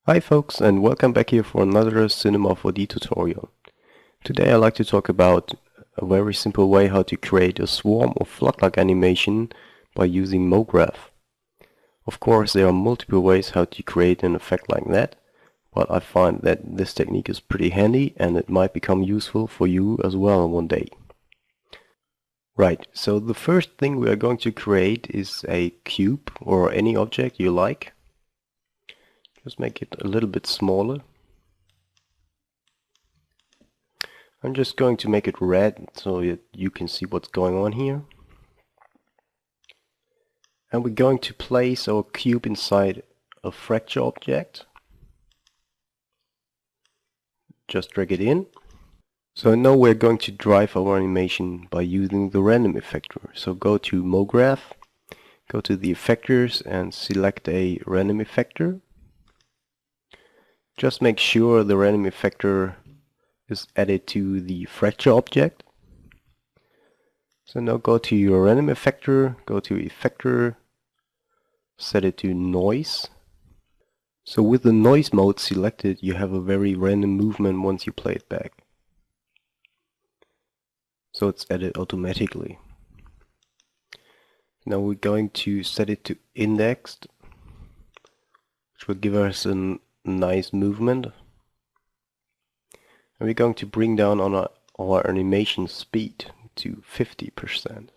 Hi folks, and welcome back here for another Cinema 4D tutorial. Today I'd like to talk about a very simple way how to create a swarm or flood-like animation by using MoGraph. Of course, there are multiple ways how to create an effect like that, but I find that this technique is pretty handy and it might become useful for you as well one day. Right, so the first thing we are going to create is a cube or any object you like. Just make it a little bit smaller. I'm just going to make it red so that you can see what's going on here. And we're going to place our cube inside a fracture object. Just drag it in. So now we're going to drive our animation by using the random effector. So go to MoGraph, go to the effectors and select a random effector. Just make sure the random effector is added to the fracture object. So now go to your random effector, go to effector, set it to noise. So with the noise mode selected, you have a very random movement once you play it back. So it's added automatically. Now we're going to set it to indexed, which will give us a nice movement. And we're going to bring down on our animation speed to 50%.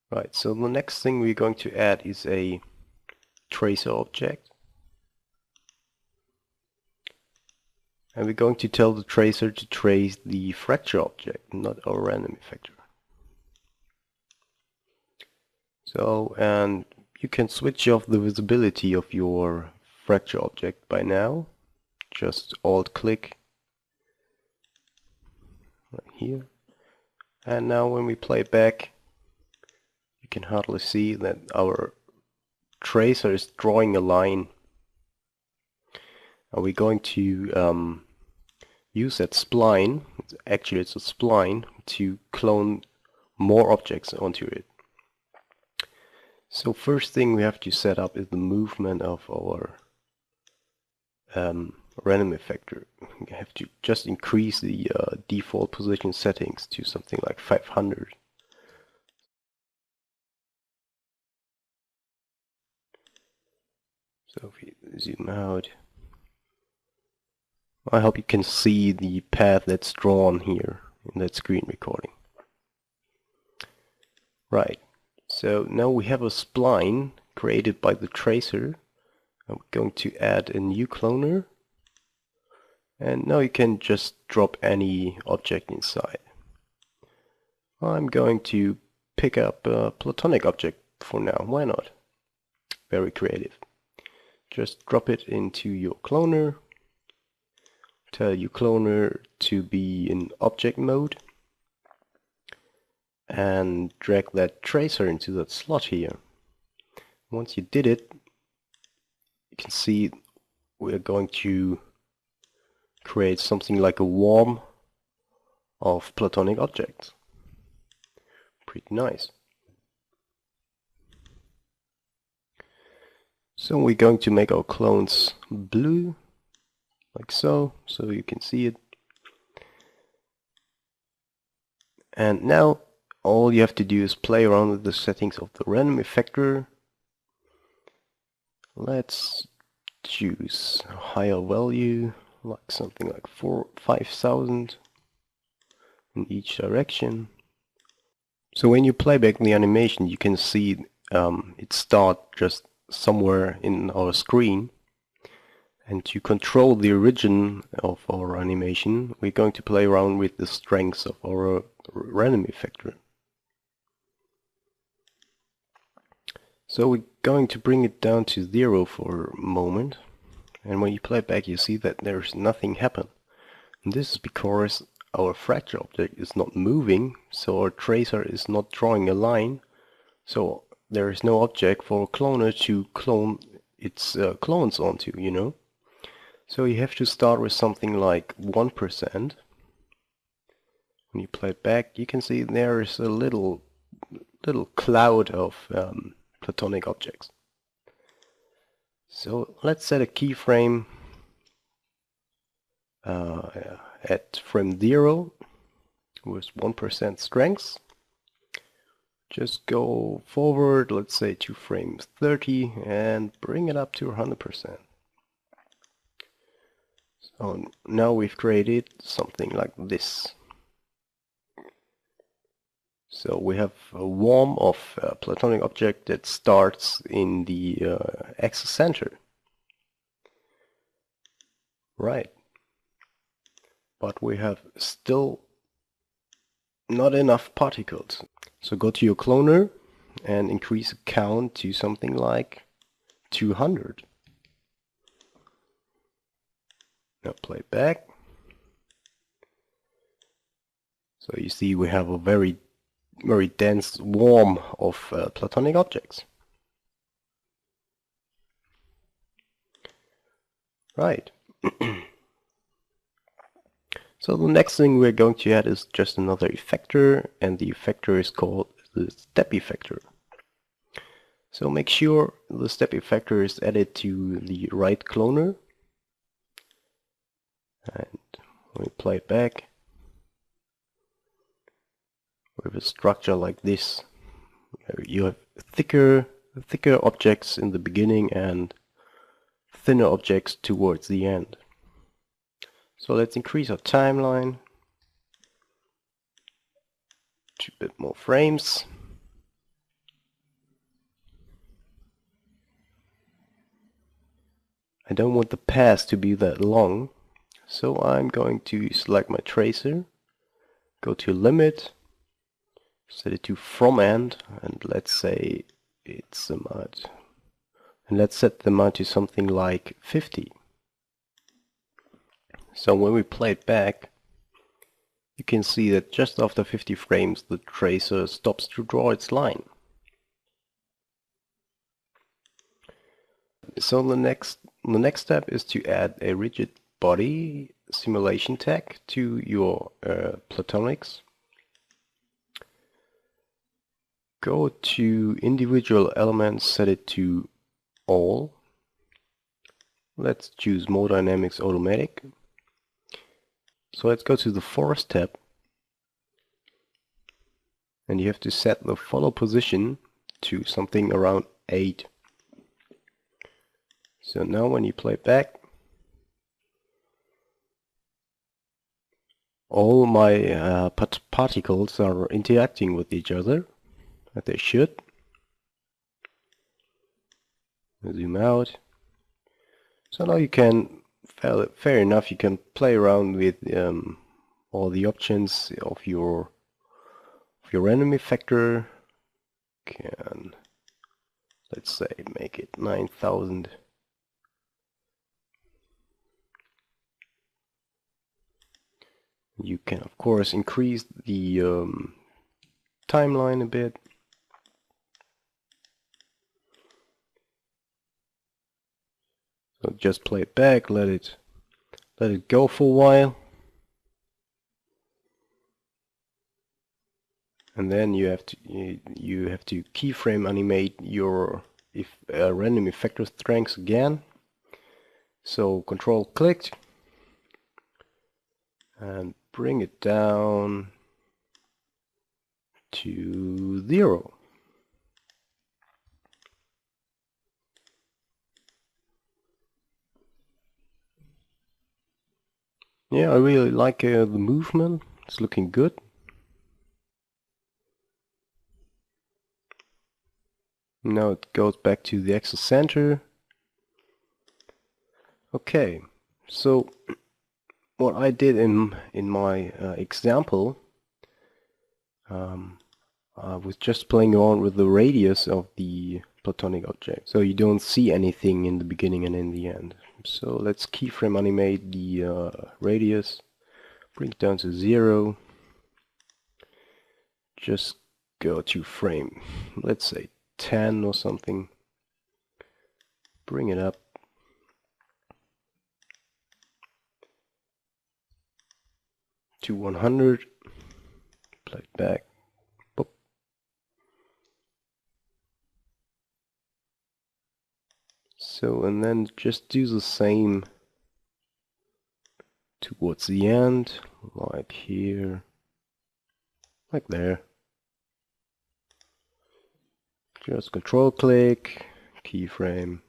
Right, so the next thing we're going to add is a tracer object. And we're going to tell the tracer to trace the fracture object, not our random effector. So, and you can switch off the visibility of your fracture object by now. Just Alt-click right here. And now when we play back, you can hardly see that our tracer is drawing a line. Are we going to use that spline, actually it's a spline, to clone more objects onto it. So first thing we have to set up is the movement of our random effector. We have to just increase the default position settings to something like 500. So if we zoom out, I hope you can see the path that's drawn here in that screen recording. Right, so now we have a spline created by the tracer. I'm going to add a new cloner. And now you can just drop any object inside. I'm going to pick up a platonic object for now, why not? Very creative. Just drop it into your cloner. Tell your cloner to be in object mode. And drag that tracer into that slot here. Once you did it, you can see we're going to create something like a worm of platonic objects. Pretty nice. So we're going to make our clones blue, like so you can see it. And now all you have to do is play around with the settings of the random effector. Let's choose a higher value, like something like 5,000 in each direction. So when you play back the animation, you can see it start just somewhere in our screen. And to control the origin of our animation, we're going to play around with the strengths of our random effector. So we're going to bring it down to 0 for a moment. And when you play it back, you see that there's nothing happen. And this is because our fracture object is not moving, so our tracer is not drawing a line. So there is no object for a cloner to clone its clones onto, you know. So you have to start with something like 1%. When you play it back, you can see there is a little cloud of platonic objects. So let's set a keyframe at frame 0 with 1% strength. Just go forward, let's say to frame 30 and bring it up to 100%. So now we've created something like this. So we have a worm of a platonic object that starts in the axis center. Right. But we have still not enough particles. So go to your cloner and increase the count to something like 200. Now play back. So you see we have a very dense worm of platonic objects. Right. So the next thing we're going to add is just another effector, and the effector is called the step effector. So make sure the step effector is added to the right cloner. And when we play it back, with a structure like this, you have thicker objects in the beginning and thinner objects towards the end. So let's increase our timeline to a bit more frames. I don't want the pass to be that long, so I'm going to select my tracer, go to limit, set it to from end, and let's say it's a mod. And let's set the amount to something like 50. So when we play it back, you can see that just after 50 frames the tracer stops to draw its line. So the next step is to add a rigid body simulation tag to your platonics. Go to individual elements, set it to all. Let's choose MoDynamics automatic. So let's go to the forest tab, and you have to set the follow position to something around 8. So now when you play back, all my particles are interacting with each other, as they should. Zoom out. So now you can, fair enough, you can play around with all the options of your random effector. Can, let's say, make it 9,000. You can of course increase the timeline a bit. So just play it back, let it go for a while, and then you have to keyframe animate your random effector strengths again. So control clicked and bring it down to 0. Yeah, I really like the movement. It's looking good. Now it goes back to the axis center. Okay, so what I did in my example, I was just playing around with the radius of the platonic object, so you don't see anything in the beginning and in the end. So let's keyframe animate the radius, bring it down to 0. Just go to frame, let's say 10 or something. Bring it up. To 100. Play it back. Boop. So, and then just do the same towards the end, like here, like there. Just control click, keyframe,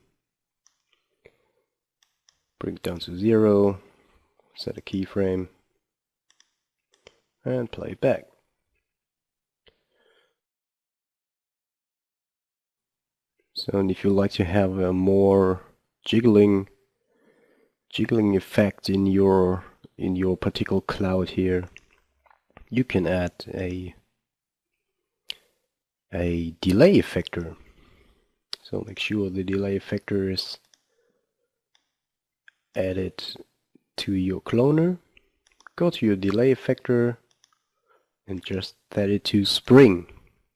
bring it down to 0, set a keyframe, and play back. So, and if you like to have a more jiggling effect in your particle cloud here, you can add a delay effector. So make sure the delay effector is added to your cloner. Go to your delay effector and just set it to spring.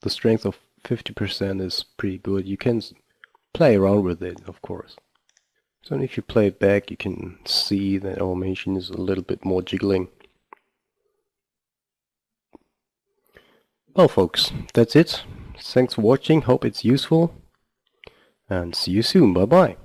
The strength of 50% is pretty good. You can play around with it, of course. So if you play it back, you can see that our animation is a little bit more jiggling. Well folks, that's it. Thanks for watching, hope it's useful, and see you soon, bye bye.